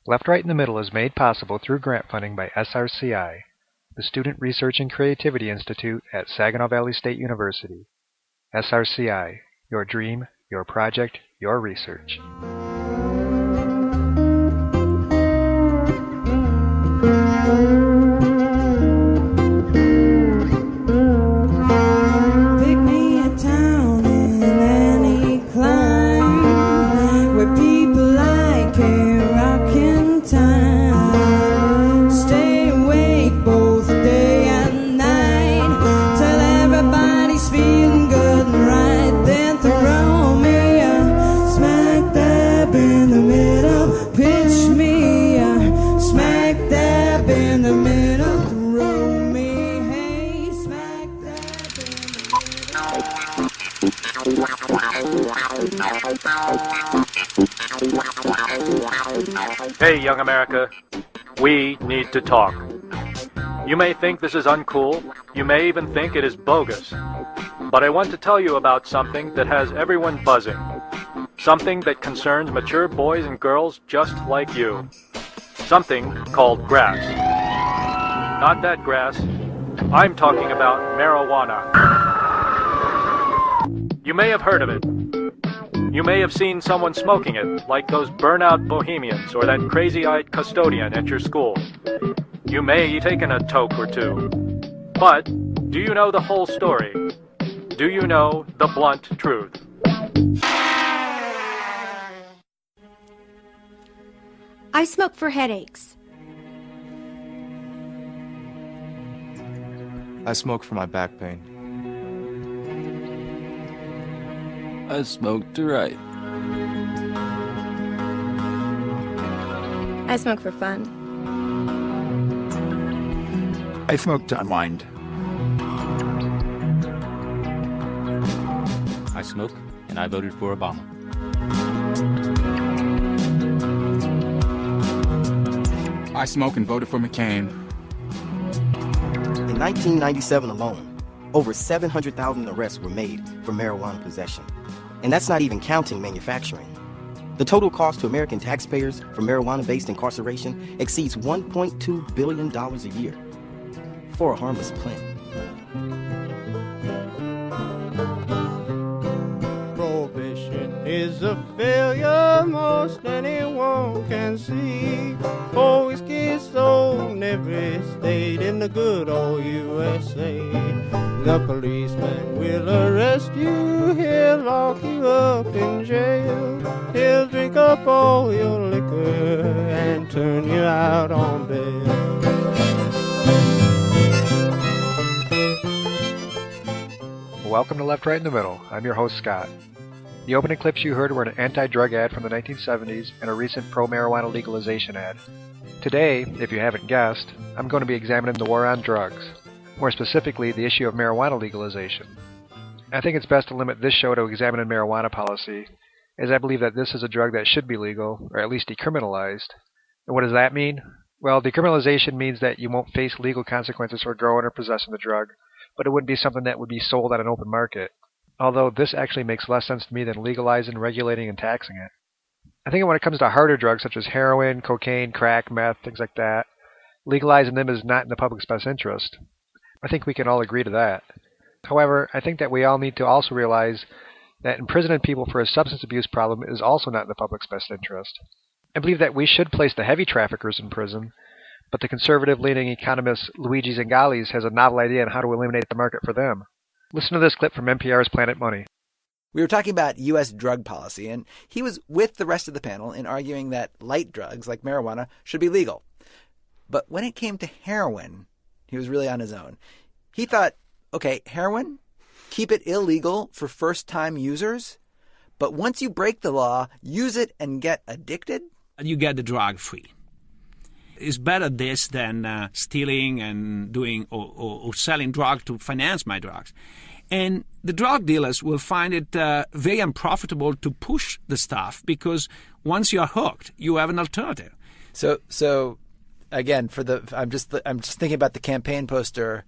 Left, Right, in the Middle is made possible through grant funding by SRCI, the Student Research and Creativity Institute at Saginaw Valley State University. SRCI, your dream, your project, your research. Hey, young America, we need to talk. You may think this is uncool, you may even think it is bogus, but I want to tell you about something that has everyone buzzing. Something that concerns mature boys and girls just like you. Something called grass. Not that grass. I'm talking about marijuana. You may have heard of it. You may have seen someone smoking it, like those burnout bohemians or that crazy-eyed custodian at your school. You may have taken a toke or two. But do you know the whole story? Do you know the blunt truth? I smoke for headaches. I smoke for my back pain. I smoke to write. I smoke for fun. I smoke to unwind. I smoke, and I voted for Obama. I smoke and voted for McCain. In 1997 alone, over 700,000 arrests were made for marijuana possession. And that's not even counting manufacturing. The total cost to American taxpayers for marijuana-based incarceration exceeds $1.2 billion a year for a harmless plant. Prohibition is a failure most anyone can see. For whiskey sold in every state in the good old USA. The policeman will arrest you, he'll lock you up in jail. He'll drink up all your liquor and turn you out on bail. Welcome to Left, Right, in the Middle. I'm your host, Scott. The opening clips you heard were an anti-drug ad from the 1970s and a recent pro-marijuana legalization ad. Today, if you haven't guessed, I'm going to be examining the war on drugs. More specifically, the issue of marijuana legalization. I think it's best to limit this show to examining marijuana policy, as I believe that this is a drug that should be legal, or at least decriminalized. And what does that mean? Well, decriminalization means that you won't face legal consequences for growing or possessing the drug, but it wouldn't be something that would be sold on an open market. Although this actually makes less sense to me than legalizing, regulating, and taxing it. I think when it comes to harder drugs such as heroin, cocaine, crack, meth, things like that, legalizing them is not in the public's best interest. I think we can all agree to that. However, I think that we all need to also realize that imprisoning people for a substance abuse problem is also not in the public's best interest. I believe that we should place the heavy traffickers in prison, but the conservative-leaning economist Luigi Zingales has a novel idea on how to eliminate the market for them. Listen to this clip from NPR's Planet Money. We were talking about U.S. drug policy, and he was with the rest of the panel in arguing that light drugs like marijuana should be legal. But when it came to heroin, he was really on his own. He thought, okay, heroin, keep it illegal for first-time users, but once you break the law, use it and get addicted? You get the drug free. It's better this than stealing and doing or selling drugs to finance my drugs. And the drug dealers will find it very unprofitable to push the stuff because once you are hooked, you have an alternative. So again, I'm just thinking about the campaign poster: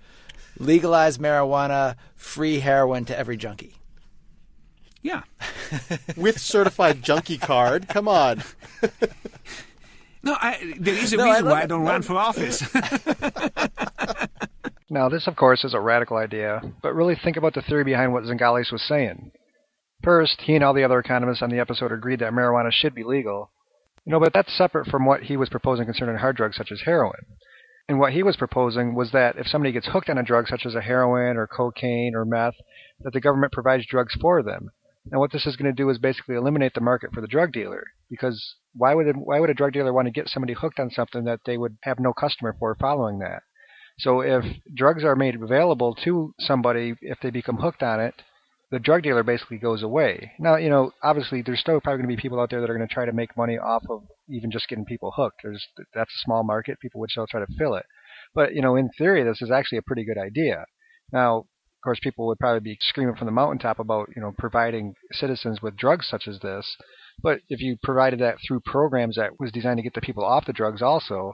legalize marijuana, free heroin to every junkie. Yeah, with certified junkie card. Come on. No, there is a reason why I don't run for office. Now, this, of course, is a radical idea, but really think about the theory behind what Zingales was saying. First, he and all the other economists on the episode agreed that marijuana should be legal. But that's separate from what he was proposing concerning hard drugs such as heroin. And what he was proposing was that if somebody gets hooked on a drug such as a heroin or cocaine or meth, that the government provides drugs for them. And what this is going to do is basically eliminate the market for the drug dealer. Because why would a drug dealer want to get somebody hooked on something that they would have no customer for following that? So if drugs are made available to somebody, if they become hooked on it, the drug dealer basically goes away. Now, obviously there's still probably going to be people out there that are going to try to make money off of even just getting people hooked. That's a small market. People would still try to fill it. But, in theory, this is actually a pretty good idea. Now, of course, people would probably be screaming from the mountaintop about, providing citizens with drugs such as this. But if you provided that through programs that was designed to get the people off the drugs also,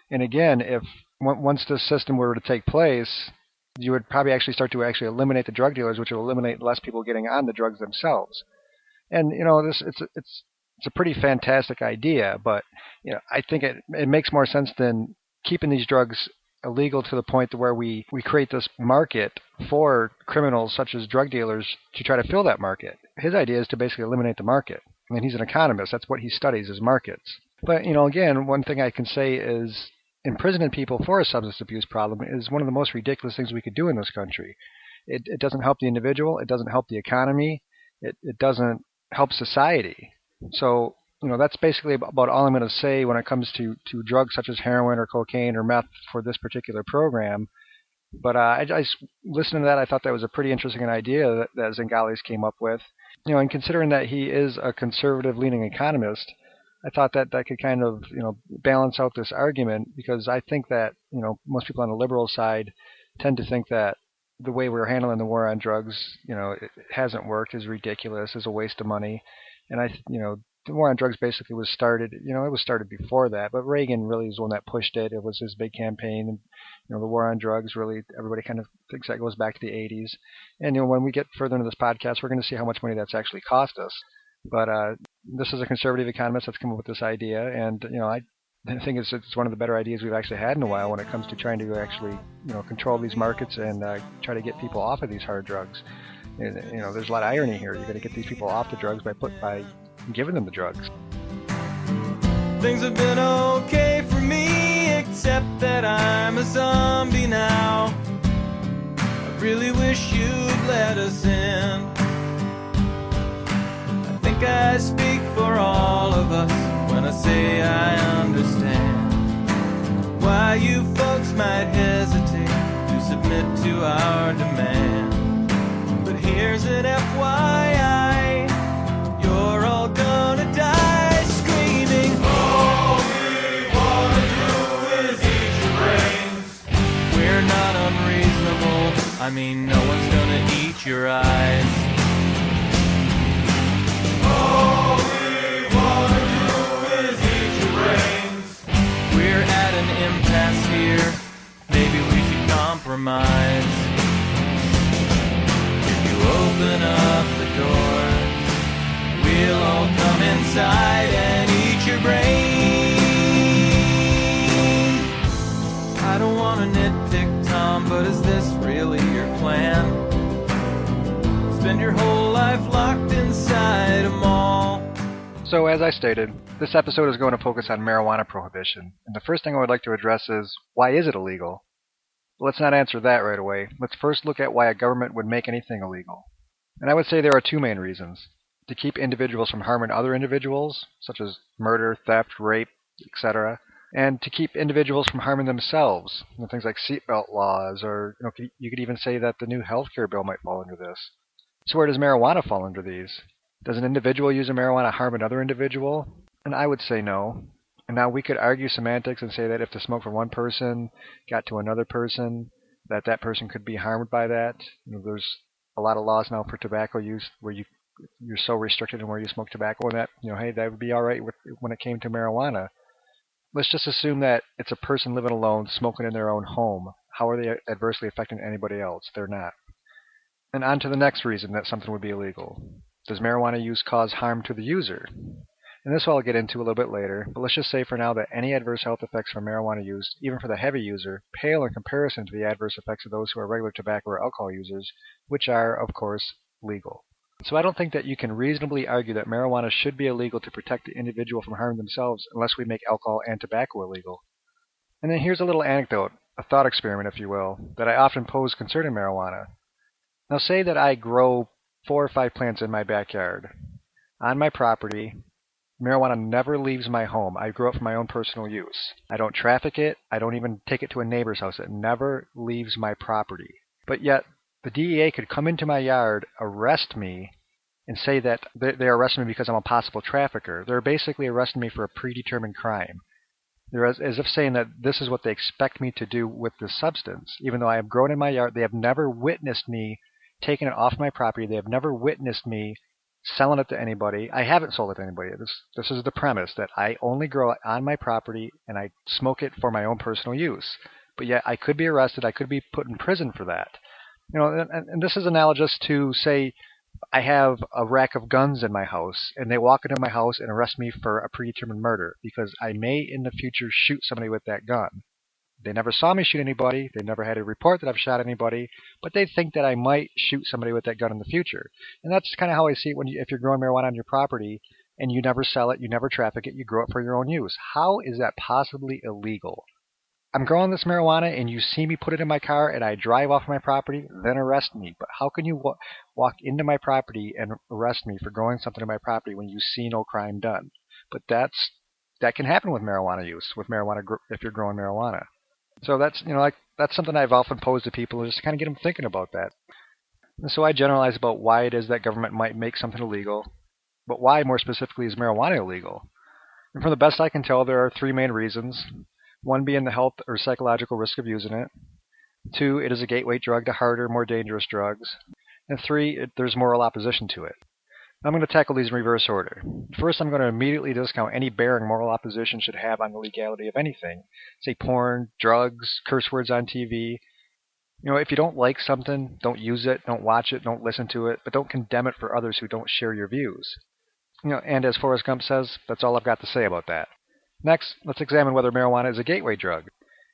and again, if once this system were to take place, you would probably actually start to eliminate the drug dealers, which will eliminate less people getting on the drugs themselves. And it's a pretty fantastic idea, but I think it makes more sense than keeping these drugs illegal to the point to where we create this market for criminals such as drug dealers to try to fill that market. His idea is to basically eliminate the market. I mean, he's an economist. That's what he studies, is markets. But again, one thing I can say is imprisoning people for a substance abuse problem is one of the most ridiculous things we could do in this country. It doesn't help the individual. It doesn't help the economy. It doesn't help society. So, that's basically about all I'm going to say when it comes to drugs such as heroin or cocaine or meth for this particular program. But I listening to that, I thought that was a pretty interesting idea that Zingales came up with. And considering that he is a conservative-leaning economist, I thought that could kind of, balance out this argument, because I think that, most people on the liberal side tend to think that the way we're handling the war on drugs, it hasn't worked, is ridiculous, is a waste of money. And the war on drugs basically was started, it was started before that, but Reagan really is the one that pushed it. It was his big campaign. And, the war on drugs, really, everybody kind of thinks that goes back to the 80s. And, when we get further into this podcast, we're going to see how much money that's actually cost us. But this is a conservative economist that's come up with this idea, and I think it's one of the better ideas we've actually had in a while when it comes to trying to actually control these markets and try to get people off of these hard drugs. There's a lot of irony here. You're going to get these people off the drugs by giving them the drugs. Things have been okay for me, except that I'm a zombie now. I really wish you'd let us in. I think I speak for all of us when I say I understand why you folks might hesitate to submit to our demand. But here's an FYI, you're all gonna die screaming, all we wanna do is eat your brains. We're not unreasonable, I mean no one's gonna eat your eyes. All we wanna do is eat your brains. We're at an impasse here, maybe we should compromise. If you open up the doors, we'll all come inside and eat your brains. I don't wanna nitpick, Tom, but is this really your plan? Spend your whole life locked inside a mall. So, as I stated, this episode is going to focus on marijuana prohibition. And the first thing I would like to address is, why is it illegal? But let's not answer that right away. Let's first look at why a government would make anything illegal. And I would say there are two main reasons. To keep individuals from harming other individuals, such as murder, theft, rape, etc., and to keep individuals from harming themselves. Things like seatbelt laws, or you could even say that the new healthcare bill might fall under this. So where does marijuana fall under these? Does an individual using marijuana harm another individual? And I would say no. And now we could argue semantics and say that if the smoke from one person got to another person, that person could be harmed by that. There's a lot of laws now for tobacco use where you're so restricted in where you smoke tobacco, and that hey, that would be all right when it came to marijuana. Let's just assume that it's a person living alone, smoking in their own home. How are they adversely affecting anybody else? They're not. And on to the next reason that something would be illegal. Does marijuana use cause harm to the user? And this I'll get into a little bit later, but let's just say for now that any adverse health effects from marijuana use, even for the heavy user, pale in comparison to the adverse effects of those who are regular tobacco or alcohol users, which are, of course, legal. So I don't think that you can reasonably argue that marijuana should be illegal to protect the individual from harming themselves unless we make alcohol and tobacco illegal. And then here's a little anecdote, a thought experiment, if you will, that I often pose concerning marijuana. Now say that I grow 4 or 5 plants in my backyard. On my property, marijuana never leaves my home. I grow it for my own personal use. I don't traffic it. I don't even take it to a neighbor's house. It never leaves my property. But yet, the DEA could come into my yard, arrest me, and say that they're arresting me because I'm a possible trafficker. They're basically arresting me for a predetermined crime. They're as if saying that this is what they expect me to do with this substance. Even though I have grown in my yard, they have never witnessed me taking it off my property. They have never witnessed me selling it to anybody. I haven't sold it to anybody. This is the premise, that I only grow it on my property and I smoke it for my own personal use. But yet I could be arrested. I could be put in prison for that. You know, and this is analogous to, say, I have a rack of guns in my house, and they walk into my house and arrest me for a predetermined murder because I may in the future shoot somebody with that gun. They never saw me shoot anybody. They never had a report that I've shot anybody, but they think that I might shoot somebody with that gun in the future. And that's kind of how I see it if you're growing marijuana on your property and you never sell it, you never traffic it, you grow it for your own use. How is that possibly illegal? I'm growing this marijuana and you see me put it in my car and I drive off my property, then arrest me. But how can you walk into my property and arrest me for growing something in my property when you see no crime done? But that can happen with marijuana use, if you're growing marijuana. So that's something I've often posed to people, just to kind of get them thinking about that. And so I generalize about why it is that government might make something illegal, but why more specifically is marijuana illegal? And from the best I can tell, there are 3 main reasons. 1 being the health or psychological risk of using it. 2, it is a gateway drug to harder, more dangerous drugs. And 3, there's moral opposition to it. I'm going to tackle these in reverse order. First, I'm going to immediately discount any bearing moral opposition should have on the legality of anything. Say porn, drugs, curse words on TV. You know, if you don't like something, don't use it, don't watch it, don't listen to it, but don't condemn it for others who don't share your views. You know, and as Forrest Gump says, that's all I've got to say about that. Next, let's examine whether marijuana is a gateway drug.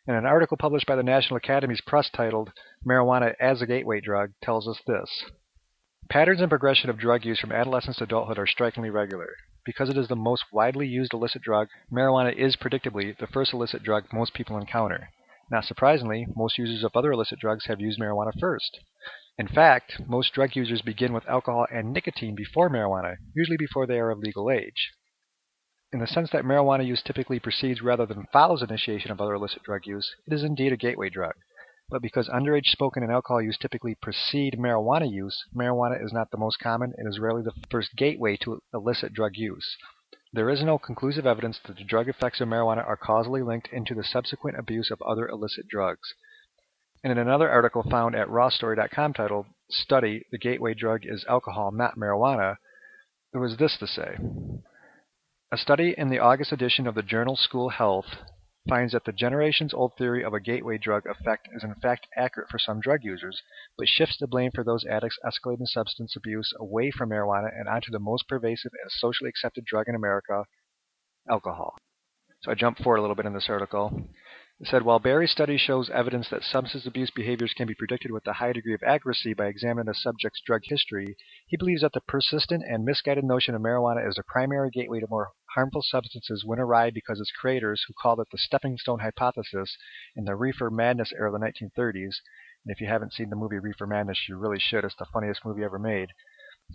And an article published by the National Academy's Press titled Marijuana as a Gateway Drug tells us this. Patterns and progression of drug use from adolescence to adulthood are strikingly regular. Because it is the most widely used illicit drug, marijuana is predictably the first illicit drug most people encounter. Not surprisingly, most users of other illicit drugs have used marijuana first. In fact, most drug users begin with alcohol and nicotine before marijuana, usually before they are of legal age. In the sense that marijuana use typically precedes rather than follows initiation of other illicit drug use, it is indeed a gateway drug. But because underage smoking and alcohol use typically precede marijuana use, marijuana is not the most common and is rarely the first gateway to illicit drug use. There is no conclusive evidence that the drug effects of marijuana are causally linked into the subsequent abuse of other illicit drugs. And in another article found at rawstory.com titled, Study, the Gateway Drug is Alcohol, Not Marijuana, there was this to say. A study in the August edition of the journal School Health finds that the generations-old theory of a gateway drug effect is in fact accurate for some drug users, but shifts the blame for those addicts escalating substance abuse away from marijuana and onto the most pervasive and socially accepted drug in America, alcohol. So I jumped forward a little bit in this article. It said, while Barry's study shows evidence that substance abuse behaviors can be predicted with a high degree of accuracy by examining a subject's drug history, he believes that the persistent and misguided notion of marijuana as a primary gateway to more harmful substances went awry because its creators, who called it the stepping stone hypothesis in the reefer madness era of the 1930s, and if you haven't seen the movie Reefer Madness, you really should. It's the funniest movie ever made.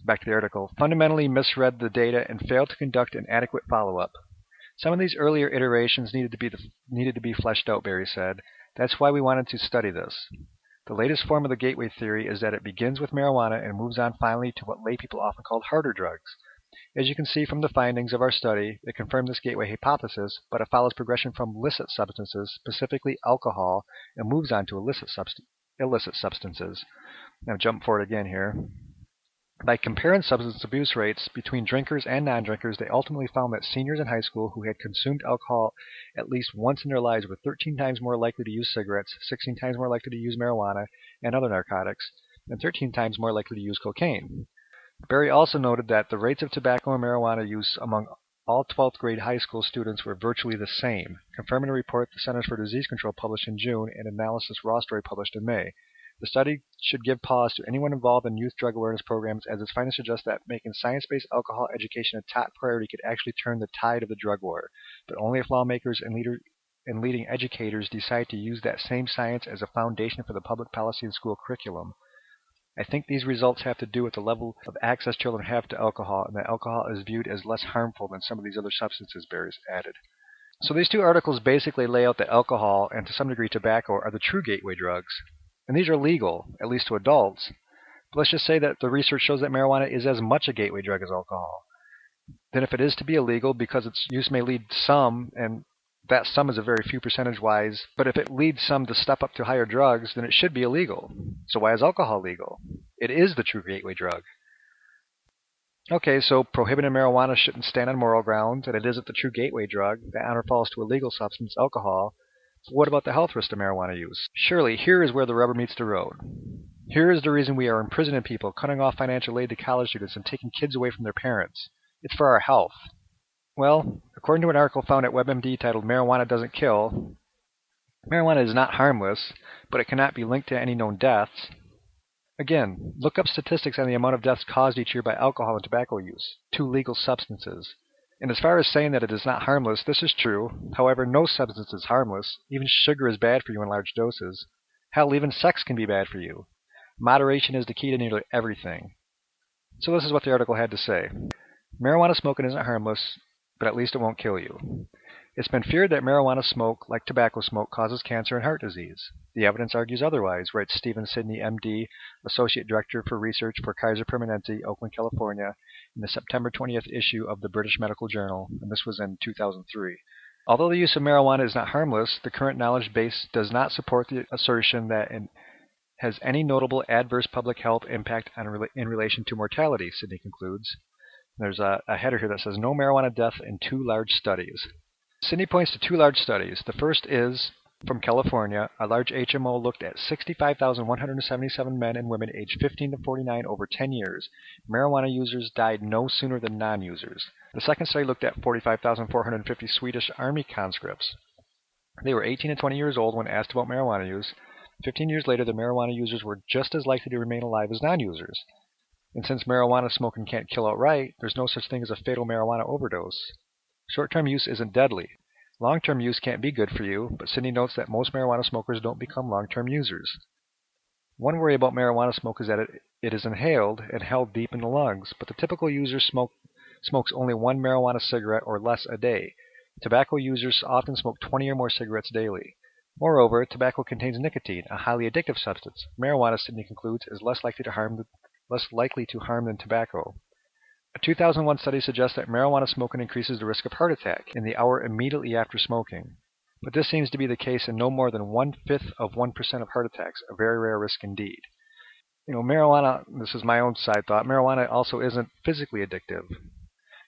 Back to the article. Fundamentally misread the data and failed to conduct an adequate follow-up. Some of these earlier iterations needed to be fleshed out, Barry said. That's why we wanted to study this. The latest form of the gateway theory is that it begins with marijuana and moves on finally to what lay people often called harder drugs. As you can see from the findings of our study, it confirmed this gateway hypothesis, but it follows progression from illicit substances, specifically alcohol, and moves on to illicit substances. Now jump forward again here. By comparing substance abuse rates between drinkers and non-drinkers, they ultimately found that seniors in high school who had consumed alcohol at least once in their lives were 13 times more likely to use cigarettes, 16 times more likely to use marijuana and other narcotics, and 13 times more likely to use cocaine. Barry also noted that the rates of tobacco and marijuana use among all 12th grade high school students were virtually the same, confirming a report the Centers for Disease Control published in June and analysis Rostoy published in May. The study should give pause to anyone involved in youth drug awareness programs, as its findings suggest that making science-based alcohol education a top priority could actually turn the tide of the drug war, but only if lawmakers and leading educators decide to use that same science as a foundation for the public policy and school curriculum. I think these results have to do with the level of access children have to alcohol, and that alcohol is viewed as less harmful than some of these other substances, Barry's added. So these two articles basically lay out that alcohol, and to some degree tobacco, are the true gateway drugs. And these are legal, at least to adults. But let's just say that the research shows that marijuana is as much a gateway drug as alcohol. Then if it is to be illegal, because its use may lead some, and that some is a very few percentage-wise, but if it leads some to step up to higher drugs, then it should be illegal. So why is alcohol legal? It is the true gateway drug. Okay, so prohibiting marijuana shouldn't stand on moral grounds, and it isn't the true gateway drug. The honor falls to a legal substance, alcohol. So what about the health risk of marijuana use? Surely, here is where the rubber meets the road. Here is the reason we are imprisoning people, cutting off financial aid to college students, and taking kids away from their parents. It's for our health. Well, according to an article found at WebMD titled Marijuana Doesn't Kill, marijuana is not harmless, but it cannot be linked to any known deaths. Again, look up statistics on the amount of deaths caused each year by alcohol and tobacco use, two legal substances. And as far as saying that it is not harmless, this is true. However, no substance is harmless. Even sugar is bad for you in large doses. Hell, even sex can be bad for you. Moderation is the key to nearly everything. So this is what the article had to say. Marijuana smoking isn't harmless, but at least it won't kill you. It's been feared that marijuana smoke, like tobacco smoke, causes cancer and heart disease. The evidence argues otherwise, writes Stephen Sidney, MD, Associate Director for Research for Kaiser Permanente, Oakland, California, in the September 20th issue of the British Medical Journal, and this was in 2003. Although the use of marijuana is not harmless, the current knowledge base does not support the assertion that it has any notable adverse public health impact in relation to mortality, Sidney concludes. There's a header here that says, no marijuana death in two large studies. Sidney points to two large studies. The first is from California. A large HMO looked at 65,177 men and women aged 15 to 49 over 10 years. Marijuana users died no sooner than non-users. The second study looked at 45,450 Swedish army conscripts. They were 18 and 20 years old when asked about marijuana use. 15 years later, the marijuana users were just as likely to remain alive as non-users. And since marijuana smoking can't kill outright, there's no such thing as a fatal marijuana overdose. Short-term use isn't deadly. Long-term use can't be good for you, but Sidney notes that most marijuana smokers don't become long-term users. One worry about marijuana smoke is that it is inhaled and held deep in the lungs, but the typical user smokes only one marijuana cigarette or less a day. Tobacco users often smoke 20 or more cigarettes daily. Moreover, tobacco contains nicotine, a highly addictive substance. Marijuana, Sidney concludes, is less likely to harm than tobacco. A 2001 study suggests that marijuana smoking increases the risk of heart attack in the hour immediately after smoking. But this seems to be the case in no more than 1/5 of 1% of heart attacks, a very rare risk indeed. Marijuana, this is my own side thought, marijuana also isn't physically addictive.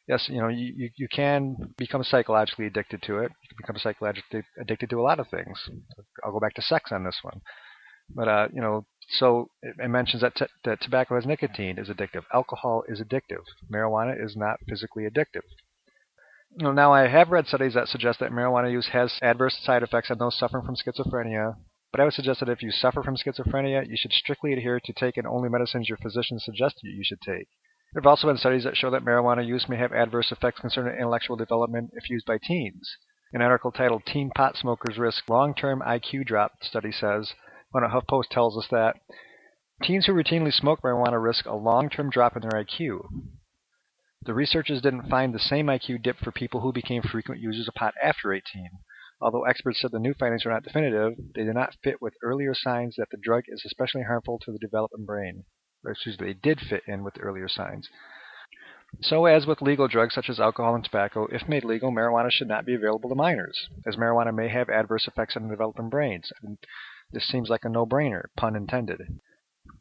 Yes, you can become psychologically addicted to it. You can become psychologically addicted to a lot of things. I'll go back to sex on this one. But, so it mentions that tobacco has nicotine, is addictive. Alcohol is addictive. Marijuana is not physically addictive. Now, I have read studies that suggest that marijuana use has adverse side effects on those suffering from schizophrenia, but I would suggest that if you suffer from schizophrenia, you should strictly adhere to taking only medicines your physician suggests you should take. There have also been studies that show that marijuana use may have adverse effects concerning intellectual development if used by teens. An article titled Teen Pot Smokers Risk Long-Term IQ Drop study says, HuffPost tells us that teens who routinely smoke marijuana risk a long-term drop in their IQ. The researchers didn't find the same IQ dip for people who became frequent users of pot after 18. Although experts said the new findings were not definitive, they did not fit with earlier signs that the drug is especially harmful to the developing brain. They did fit in with the earlier signs. So as with legal drugs such as alcohol and tobacco, if made legal, marijuana should not be available to minors, as marijuana may have adverse effects on the developing brains. This seems like a no-brainer, pun intended.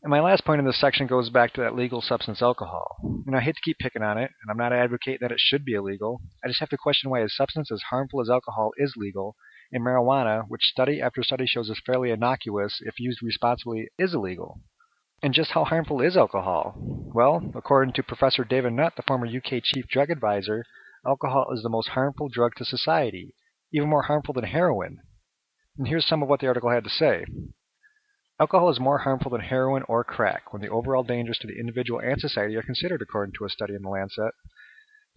And my last point in this section goes back to that legal substance alcohol. I hate to keep picking on it, and I'm not advocating that it should be illegal. I just have to question why a substance as harmful as alcohol is legal, and marijuana, which study after study shows is fairly innocuous if used responsibly, is illegal. And just how harmful is alcohol? Well, according to Professor David Nutt, the former UK Chief Drug Advisor, alcohol is the most harmful drug to society, even more harmful than heroin. And here's some of what the article had to say. Alcohol is more harmful than heroin or crack when the overall dangers to the individual and society are considered, according to a study in The Lancet.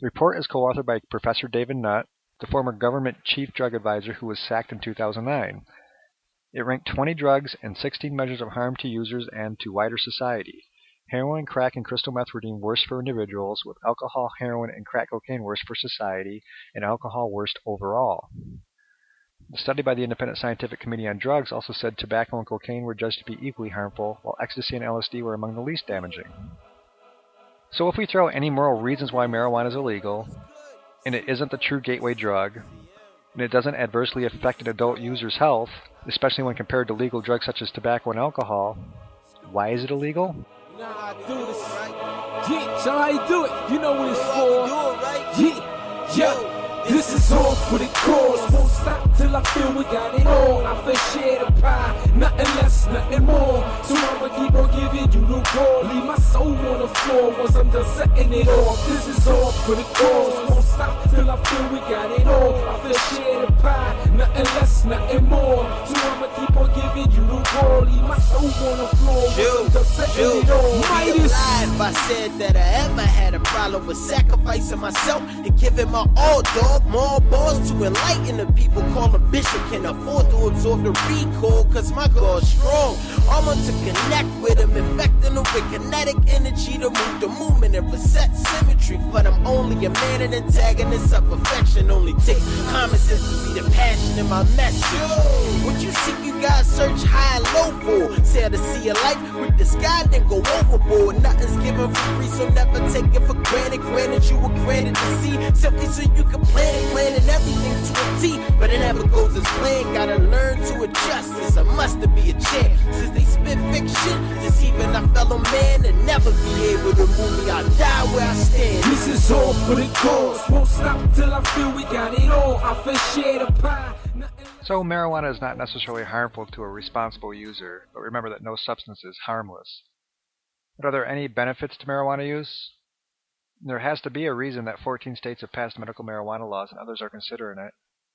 The report is co-authored by Professor David Nutt, the former government chief drug advisor who was sacked in 2009. It ranked 20 drugs and 16 measures of harm to users and to wider society. Heroin, crack, and crystal meth were deemed worse for individuals, with alcohol, heroin, and crack cocaine worse for society, and alcohol worst overall. The study by the Independent Scientific Committee on Drugs also said tobacco and cocaine were judged to be equally harmful, while ecstasy and LSD were among the least damaging. So if we throw any moral reasons why marijuana is illegal, and it isn't the true gateway drug, and it doesn't adversely affect an adult user's health, especially when compared to legal drugs such as tobacco and alcohol, why is it illegal? You know how I do this, right? Yeah, so how you do it? You know what it's for. Yeah, yeah. This is all for the cause. Won't stop till I feel we got it all. I feel share the pie, nothing less, nothing more. So I'ma keep on giving you the call. Leave my soul on the floor once I'm done setting it off. This is all for the cause. Won't stop till I feel we got it all. I feel share the pie, nothing less, nothing more. So I'ma keep on giving you the call. Leave my soul on the floor once I'm done setting it off. I'd be lying if I said that I ever had a problem with sacrificing myself and giving my all, dog. More balls to enlighten the people. Call a bishop, can afford to absorb the recall, cause my God's strong. Armor to connect with him, infecting them with kinetic energy to move the movement and reset symmetry. But I'm only a man, an antagonist of perfection. Only takes common sense to see the passion in my message. What you seek, you gotta search high and low for. Sail the sea of life, reach the sky, then go overboard. Nothing's given for free, so never take it for granted. Granted, you were granted to see, simply so you can planning everything to a T, but it never goes as planned. Gotta learn to adjust. It's a must to be a champ. Since they spit fiction, deceiving a fellow man and never be able to move me. I'll die where I stand. This is all for the cause. Won't stop till I feel we got it all. I feel share the pie. So marijuana is not necessarily harmful to a responsible user, but remember that no substance is harmless. But are there any benefits to marijuana use? There has to be a reason that 14 states have passed medical marijuana laws and others are considering it.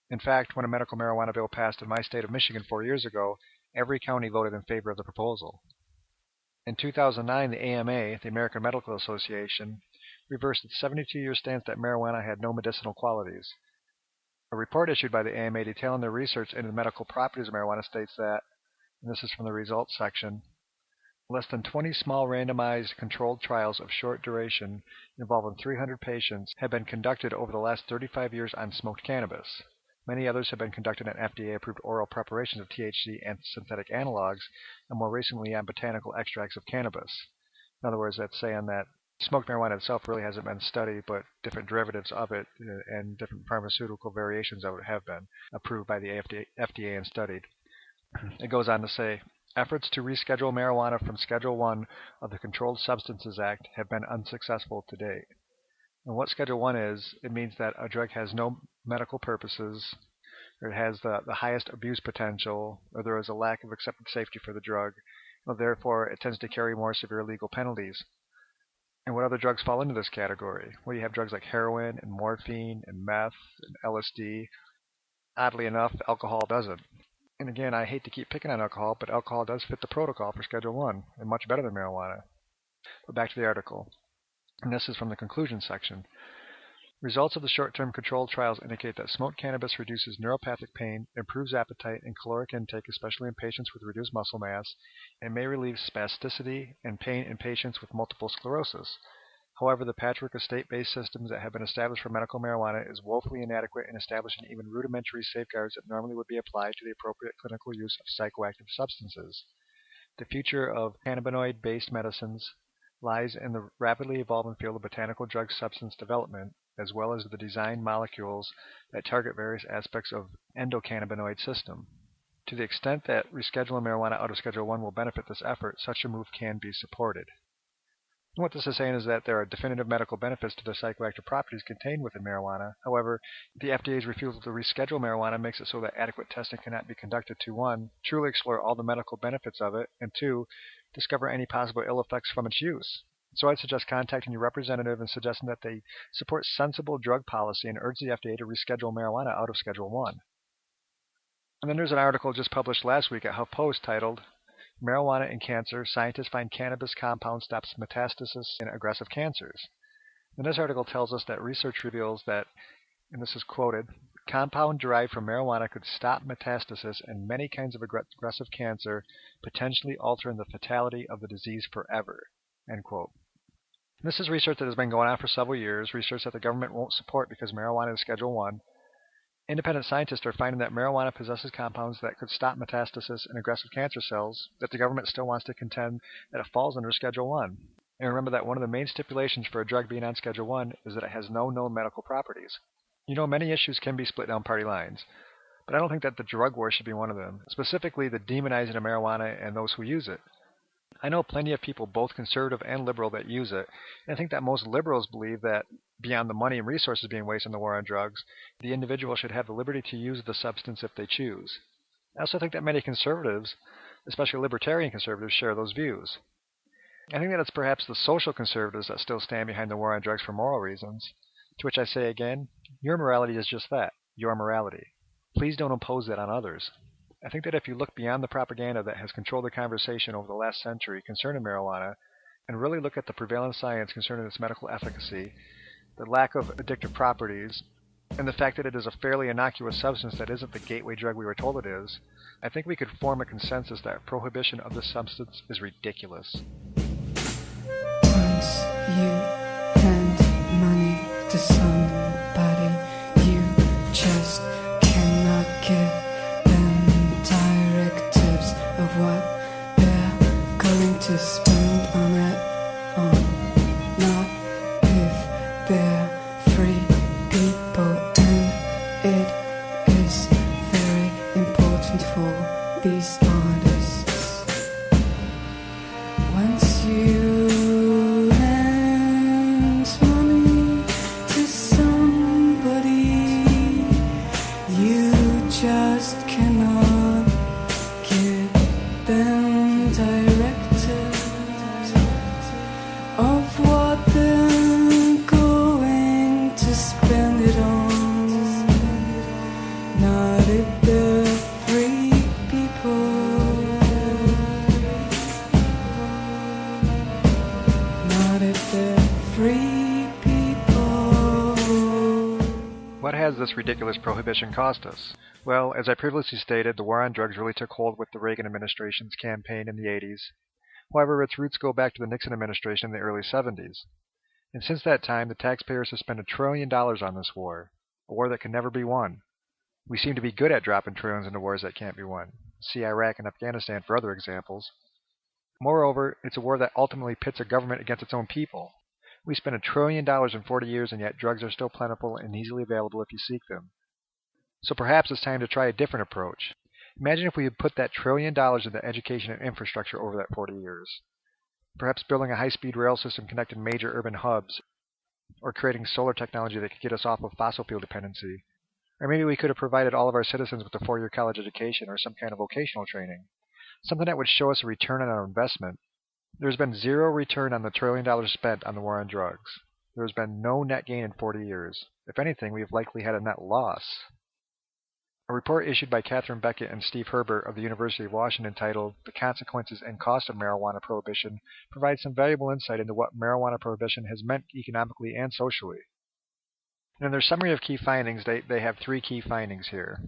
In fact, when a medical marijuana bill passed in my state of Michigan 4 years ago, every county voted in favor of the proposal. In 2009, the AMA, the American Medical Association, reversed its 72-year stance that marijuana had no medicinal qualities. A report issued by the AMA detailing their research into the medical properties of marijuana states that, and this is from the results section, less than 20 small randomized controlled trials of short duration involving 300 patients have been conducted over the last 35 years on smoked cannabis. Many others have been conducted on FDA-approved oral preparations of THC and synthetic analogs, and more recently on botanical extracts of cannabis. In other words, that's saying that smoked marijuana itself really hasn't been studied, but different derivatives of it and different pharmaceutical variations of it have been approved by the FDA and studied. It goes on to say, efforts to reschedule marijuana from Schedule 1 of the Controlled Substances Act have been unsuccessful to date. And what Schedule 1 is, it means that a drug has no medical purposes, or it has the highest abuse potential, or there is a lack of accepted safety for the drug, and therefore it tends to carry more severe legal penalties. And what other drugs fall into this category? Well, you have drugs like heroin and morphine and meth and LSD. Oddly enough, alcohol doesn't. And again, I hate to keep picking on alcohol, but alcohol does fit the protocol for Schedule 1, and much better than marijuana. But back to the article. And this is from the conclusion section. Results of the short-term controlled trials indicate that smoked cannabis reduces neuropathic pain, improves appetite and caloric intake, especially in patients with reduced muscle mass, and may relieve spasticity and pain in patients with multiple sclerosis. However, the patchwork of state-based systems that have been established for medical marijuana is woefully inadequate in establishing even rudimentary safeguards that normally would be applied to the appropriate clinical use of psychoactive substances. The future of cannabinoid-based medicines lies in the rapidly evolving field of botanical drug substance development, as well as the design molecules that target various aspects of endocannabinoid system. To the extent that rescheduling marijuana out of Schedule 1 will benefit this effort, such a move can be supported. And what this is saying is that there are definitive medical benefits to the psychoactive properties contained within marijuana. However, the FDA's refusal to reschedule marijuana makes it so that adequate testing cannot be conducted to 1. Truly explore all the medical benefits of it, and 2. Discover any possible ill effects from its use. So I'd suggest contacting your representative and suggesting that they support sensible drug policy and urge the FDA to reschedule marijuana out of Schedule 1. And then there's an article just published last week at HuffPost titled, Marijuana and Cancer, Scientists Find Cannabis Compound Stops Metastasis in Aggressive Cancers. And this article tells us that research reveals that, and this is quoted, compound derived from marijuana could stop metastasis in many kinds of aggressive cancer, potentially altering the fatality of the disease forever, end quote. This is research that has been going on for several years, research that the government won't support because marijuana is Schedule 1. Independent scientists are finding that marijuana possesses compounds that could stop metastasis in aggressive cancer cells, that the government still wants to contend that it falls under Schedule 1. And remember that one of the main stipulations for a drug being on Schedule 1 is that it has no known medical properties. You know, many issues can be split down party lines, but I don't think that the drug war should be one of them, specifically the demonizing of marijuana and those who use it. I know plenty of people, both conservative and liberal, that use it, and I think that most liberals believe that, beyond the money and resources being wasted in the war on drugs, the individual should have the liberty to use the substance if they choose. I also think that many conservatives, especially libertarian conservatives, share those views. I think that it's perhaps the social conservatives that still stand behind the war on drugs for moral reasons, to which I say again, your morality is just that, your morality. Please don't impose that on others. I think that if you look beyond the propaganda that has controlled the conversation over the last century concerning marijuana, and really look at the prevailing science concerning its medical efficacy, the lack of addictive properties, and the fact that it is a fairly innocuous substance that isn't the gateway drug we were told it is, I think we could form a consensus that prohibition of this substance is ridiculous. Once you hand money to somebody, you just cannot give directives of what they're going to spend on it. Not if they're free people, and it is very important for these artists. Once you hand money to somebody, you just cannot give them directives of what they're going to spend it on. Not if they're free people. Not if they're free people. What has this ridiculous prohibition cost us? Well, as I previously stated, the war on drugs really took hold with the Reagan administration's campaign in the 80s. However, its roots go back to the Nixon administration in the early 70s. And since that time, the taxpayers have spent $1 trillion on this war, a war that can never be won. We seem to be good at dropping trillions into wars that can't be won. See Iraq and Afghanistan for other examples. Moreover, it's a war that ultimately pits a government against its own people. We spent $1 trillion in 40 years, and yet drugs are still plentiful and easily available if you seek them. So perhaps it's time to try a different approach. Imagine if we had put that $1 trillion into education and infrastructure over that 40 years. Perhaps building a high-speed rail system connecting major urban hubs, or creating solar technology that could get us off of fossil fuel dependency. Or maybe we could have provided all of our citizens with a 4-year college education or some kind of vocational training. Something that would show us a return on our investment. There's been zero return on the $1 trillion spent on the war on drugs. There has been no net gain in 40 years. If anything, we have likely had a net loss. A report issued by Catherine Beckett and Steve Herbert of the University of Washington titled The Consequences and Cost of Marijuana Prohibition provides some valuable insight into what marijuana prohibition has meant economically and socially. And in their summary of key findings, they have 3 key findings here.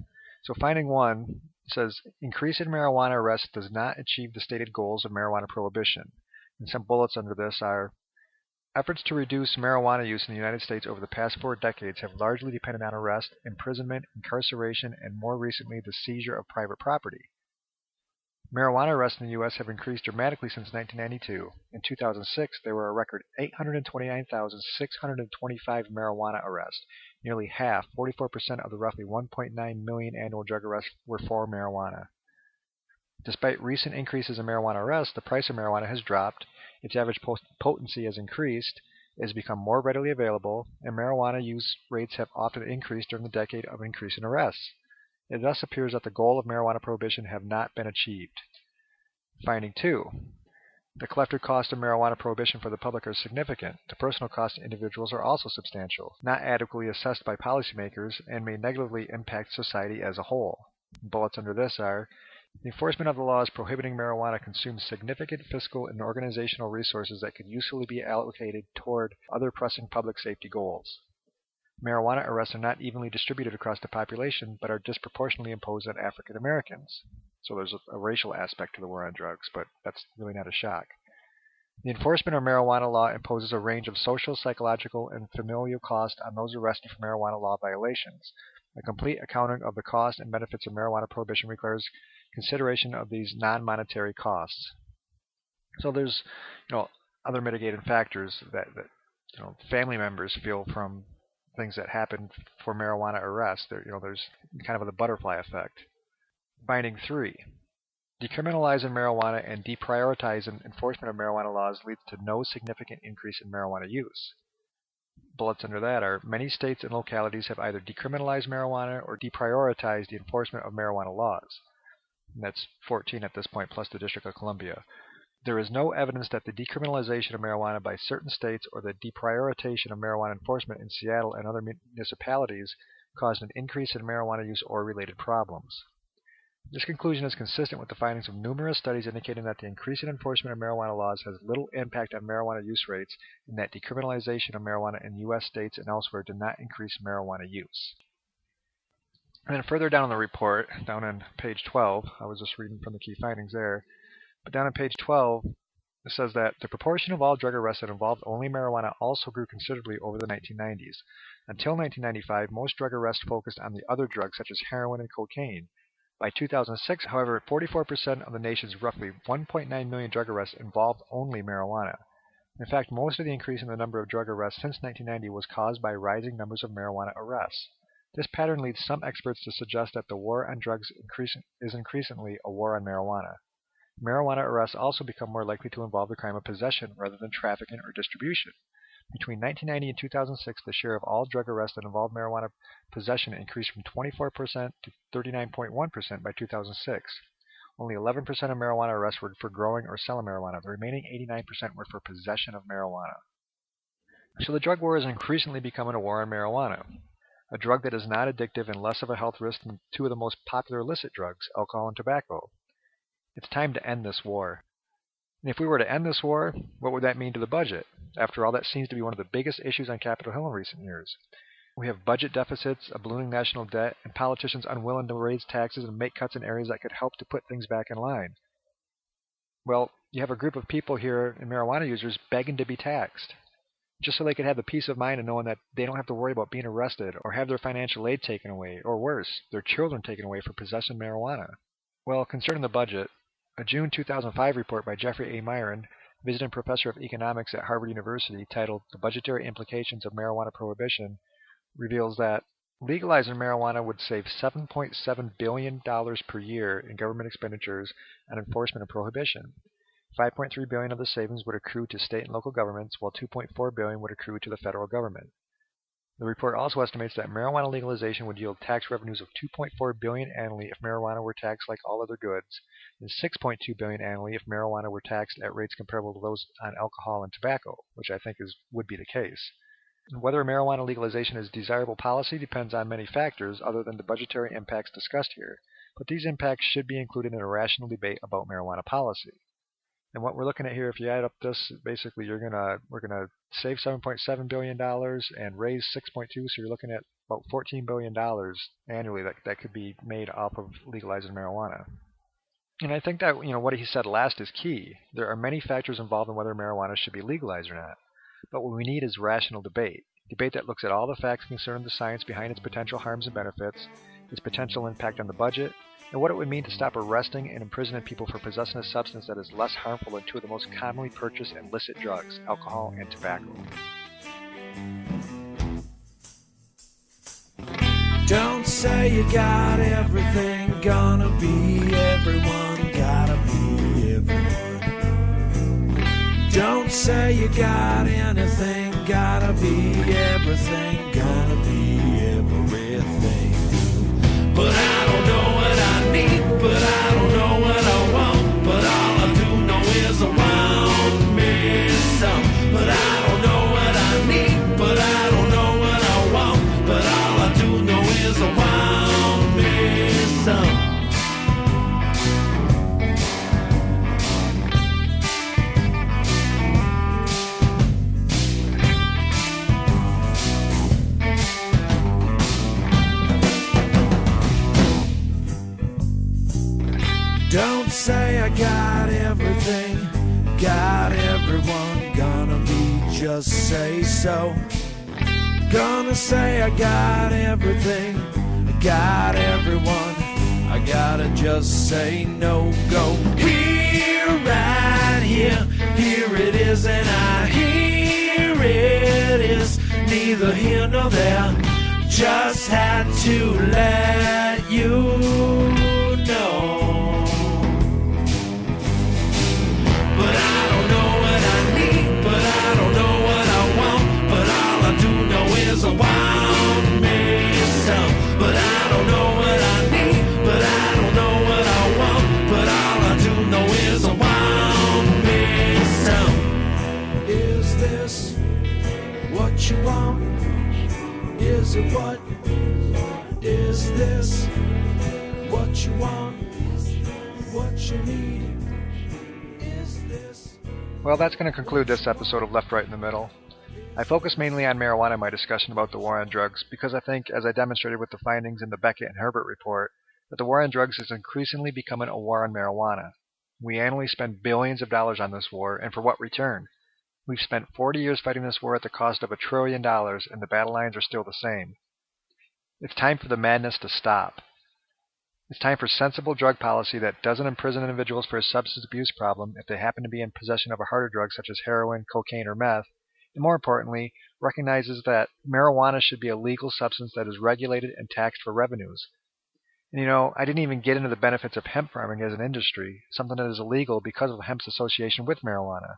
So finding 1 says, increase in marijuana arrests does not achieve the stated goals of marijuana prohibition. And some bullets under this are, efforts to reduce marijuana use in the United States over the past 4 decades have largely depended on arrest, imprisonment, incarceration, and more recently the seizure of private property. Marijuana arrests in the U.S. have increased dramatically since 1992. In 2006, there were a record 829,625 marijuana arrests. Nearly half, 44% of the roughly 1.9 million annual drug arrests were for marijuana. Despite recent increases in marijuana arrests, the price of marijuana has dropped, its average potency has increased, it has become more readily available, and marijuana use rates have often increased during the decade of increase in arrests. It thus appears that the goal of marijuana prohibition have not been achieved. Finding 2. The collective costs of marijuana prohibition for the public are significant. The personal costs to individuals are also substantial, not adequately assessed by policymakers, and may negatively impact society as a whole. Bullets under this are: the enforcement of the laws prohibiting marijuana consumes significant fiscal and organizational resources that could usefully be allocated toward other pressing public safety goals. Marijuana arrests are not evenly distributed across the population, but are disproportionately imposed on African Americans. So there's a racial aspect to the war on drugs, but that's really not a shock. The enforcement of marijuana law imposes a range of social, psychological, and familial costs on those arrested for marijuana law violations. A complete accounting of the costs and benefits of marijuana prohibition requires consideration of these non-monetary costs. So there's, other mitigating factors that family members feel from things that happen for marijuana arrests. There's kind of the butterfly effect. Finding 3. Decriminalizing marijuana and deprioritizing enforcement of marijuana laws leads to no significant increase in marijuana use. Bullets under that are: many states and localities have either decriminalized marijuana or deprioritized the enforcement of marijuana laws. And that's 14 at this point, plus the District of Columbia. There is no evidence that the decriminalization of marijuana by certain states or the deprioritization of marijuana enforcement in Seattle and other municipalities caused an increase in marijuana use or related problems. This conclusion is consistent with the findings of numerous studies indicating that the increasing enforcement of marijuana laws has little impact on marijuana use rates, and that decriminalization of marijuana in U.S. states and elsewhere did not increase marijuana use. And then further down in the report, down on page 12, I was just reading from the key findings there, but down on page 12, it says that the proportion of all drug arrests that involved only marijuana also grew considerably over the 1990s. Until 1995, most drug arrests focused on the other drugs such as heroin and cocaine. By 2006, however, 44% of the nation's roughly 1.9 million drug arrests involved only marijuana. In fact, most of the increase in the number of drug arrests since 1990 was caused by rising numbers of marijuana arrests. This pattern leads some experts to suggest that the war on drugs is increasingly a war on marijuana. Marijuana arrests also become more likely to involve the crime of possession rather than trafficking or distribution. Between 1990 and 2006, the share of all drug arrests that involved marijuana possession increased from 24% to 39.1% by 2006. Only 11% of marijuana arrests were for growing or selling marijuana. The remaining 89% were for possession of marijuana. So the drug war is increasingly becoming a war on marijuana, a drug that is not addictive and less of a health risk than two of the most popular illicit drugs, alcohol and tobacco. It's time to end this war. And if we were to end this war, what would that mean to the budget? After all, that seems to be one of the biggest issues on Capitol Hill in recent years. We have budget deficits, a ballooning national debt, and politicians unwilling to raise taxes and make cuts in areas that could help to put things back in line. Well, you have a group of people here, marijuana users, begging to be taxed, just so they could have the peace of mind of knowing that they don't have to worry about being arrested or have their financial aid taken away, or worse, their children taken away for possessing marijuana. Well, concerning the budget, a June 2005 report by Jeffrey A. Myron, visiting professor of economics at Harvard University, titled "The Budgetary Implications of Marijuana Prohibition," reveals that legalizing marijuana would save $7.7 billion per year in government expenditures on enforcement and prohibition. $5.3 billion of the savings would accrue to state and local governments, while $2.4 billion would accrue to the federal government. The report also estimates that marijuana legalization would yield tax revenues of $2.4 billion annually if marijuana were taxed like all other goods, and $6.2 billion annually if marijuana were taxed at rates comparable to those on alcohol and tobacco, which I think would be the case. And whether marijuana legalization is desirable policy depends on many factors other than the budgetary impacts discussed here, but these impacts should be included in a rational debate about marijuana policy. And what we're looking at here, if you add up this, basically we're gonna save $7.7 billion and raise 6.2, so you're looking at about $14 billion annually that could be made off of legalizing marijuana. And I think that what he said last is key. There are many factors involved in whether marijuana should be legalized or not. But what we need is rational debate that looks at all the facts concerning the science behind its potential harms and benefits, its potential impact on the budget, and what it would mean to stop arresting and imprisoning people for possessing a substance that is less harmful than two of the most commonly purchased illicit drugs, alcohol and tobacco. Don't say you got everything, gonna be everyone, gotta be everyone. Don't say you got anything, gotta be everything, gonna be everything. But I don't know what I need, but I don't know what I want, but all I do know is I want. Don't say I got everything, got everyone. Gonna be just say so. Gonna say I got everything, I got everyone. I gotta just say no, go. Here, right here, here it is, and I hear it is neither here nor there. Just had to let you know. But I don't know what I need, but I don't know what I want. But all I do know is I want me some. But I don't know what I need, but I don't know what I want. But all I do know is I want me some. Is this what you want? Is it what? Is this what you want? What you need? Well, that's going to conclude this episode of Left, Right, in the Middle. I focus mainly on marijuana in my discussion about the war on drugs because I think, as I demonstrated with the findings in the Beckett and Herbert report, that the war on drugs is increasingly becoming a war on marijuana. We annually spend billions of dollars on this war, and for what return? We've spent 40 years fighting this war at the cost of $1 trillion, and the battle lines are still the same. It's time for the madness to stop. It's time for sensible drug policy that doesn't imprison individuals for a substance abuse problem if they happen to be in possession of a harder drug such as heroin, cocaine, or meth, and more importantly, recognizes that marijuana should be a legal substance that is regulated and taxed for revenues. And I didn't even get into the benefits of hemp farming as an industry, something that is illegal because of hemp's association with marijuana.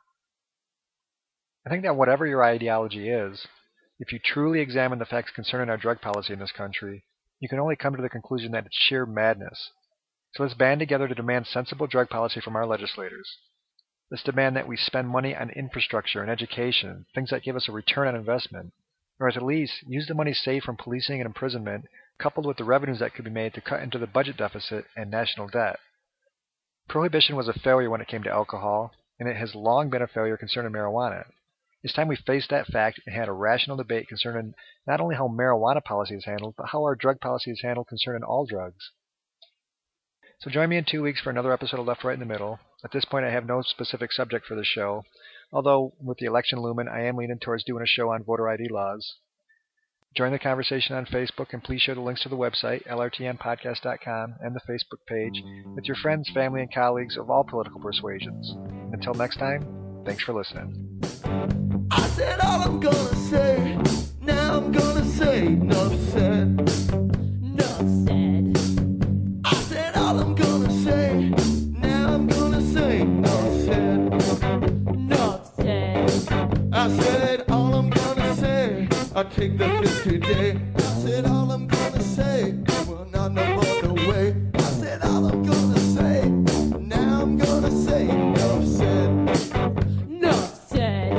I think that whatever your ideology is, if you truly examine the facts concerning our drug policy in this country, you can only come to the conclusion that it's sheer madness. So let's band together to demand sensible drug policy from our legislators. Let's demand that we spend money on infrastructure and education, things that give us a return on investment, or at least use the money saved from policing and imprisonment, coupled with the revenues that could be made to cut into the budget deficit and national debt. Prohibition was a failure when it came to alcohol, and it has long been a failure concerning marijuana. It's time we faced that fact and had a rational debate concerning not only how marijuana policy is handled, but how our drug policy is handled concerning all drugs. So join me in 2 weeks for another episode of Left, Right, in the Middle. At this point, I have no specific subject for the show, although with the election looming, I am leaning towards doing a show on voter ID laws. Join the conversation on Facebook, and please share the links to the website, lrtnpodcast.com, and the Facebook page with your friends, family, and colleagues of all political persuasions. Until next time, thanks for listening. I said all I'm gonna say, now I'm gonna say enough said. Enough said. I said all I'm gonna say, now I'm gonna say enough said. Enough said. I said all I'm gonna say, I take the 50 day. I said all I'm gonna say, well not no other way. I said all I'm gonna say, now I'm gonna say enough said. Enough said.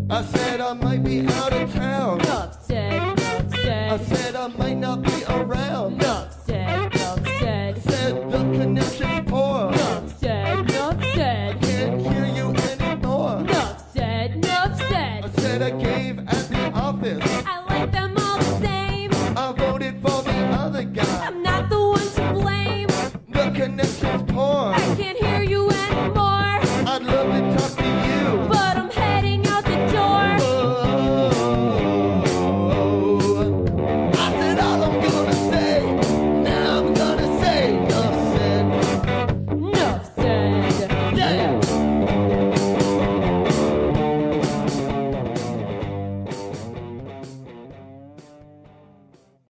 I said I might be out of town. Enough said, enough said. I said I might not be around. Enough said, enough said. Said the connection's poor. Enough said, enough said. Can't hear you anymore. Enough said, enough said. I said I gave at the office. I like them all the same. I voted for the other guy. I'm not the one to blame. The connection's poor. I can't hear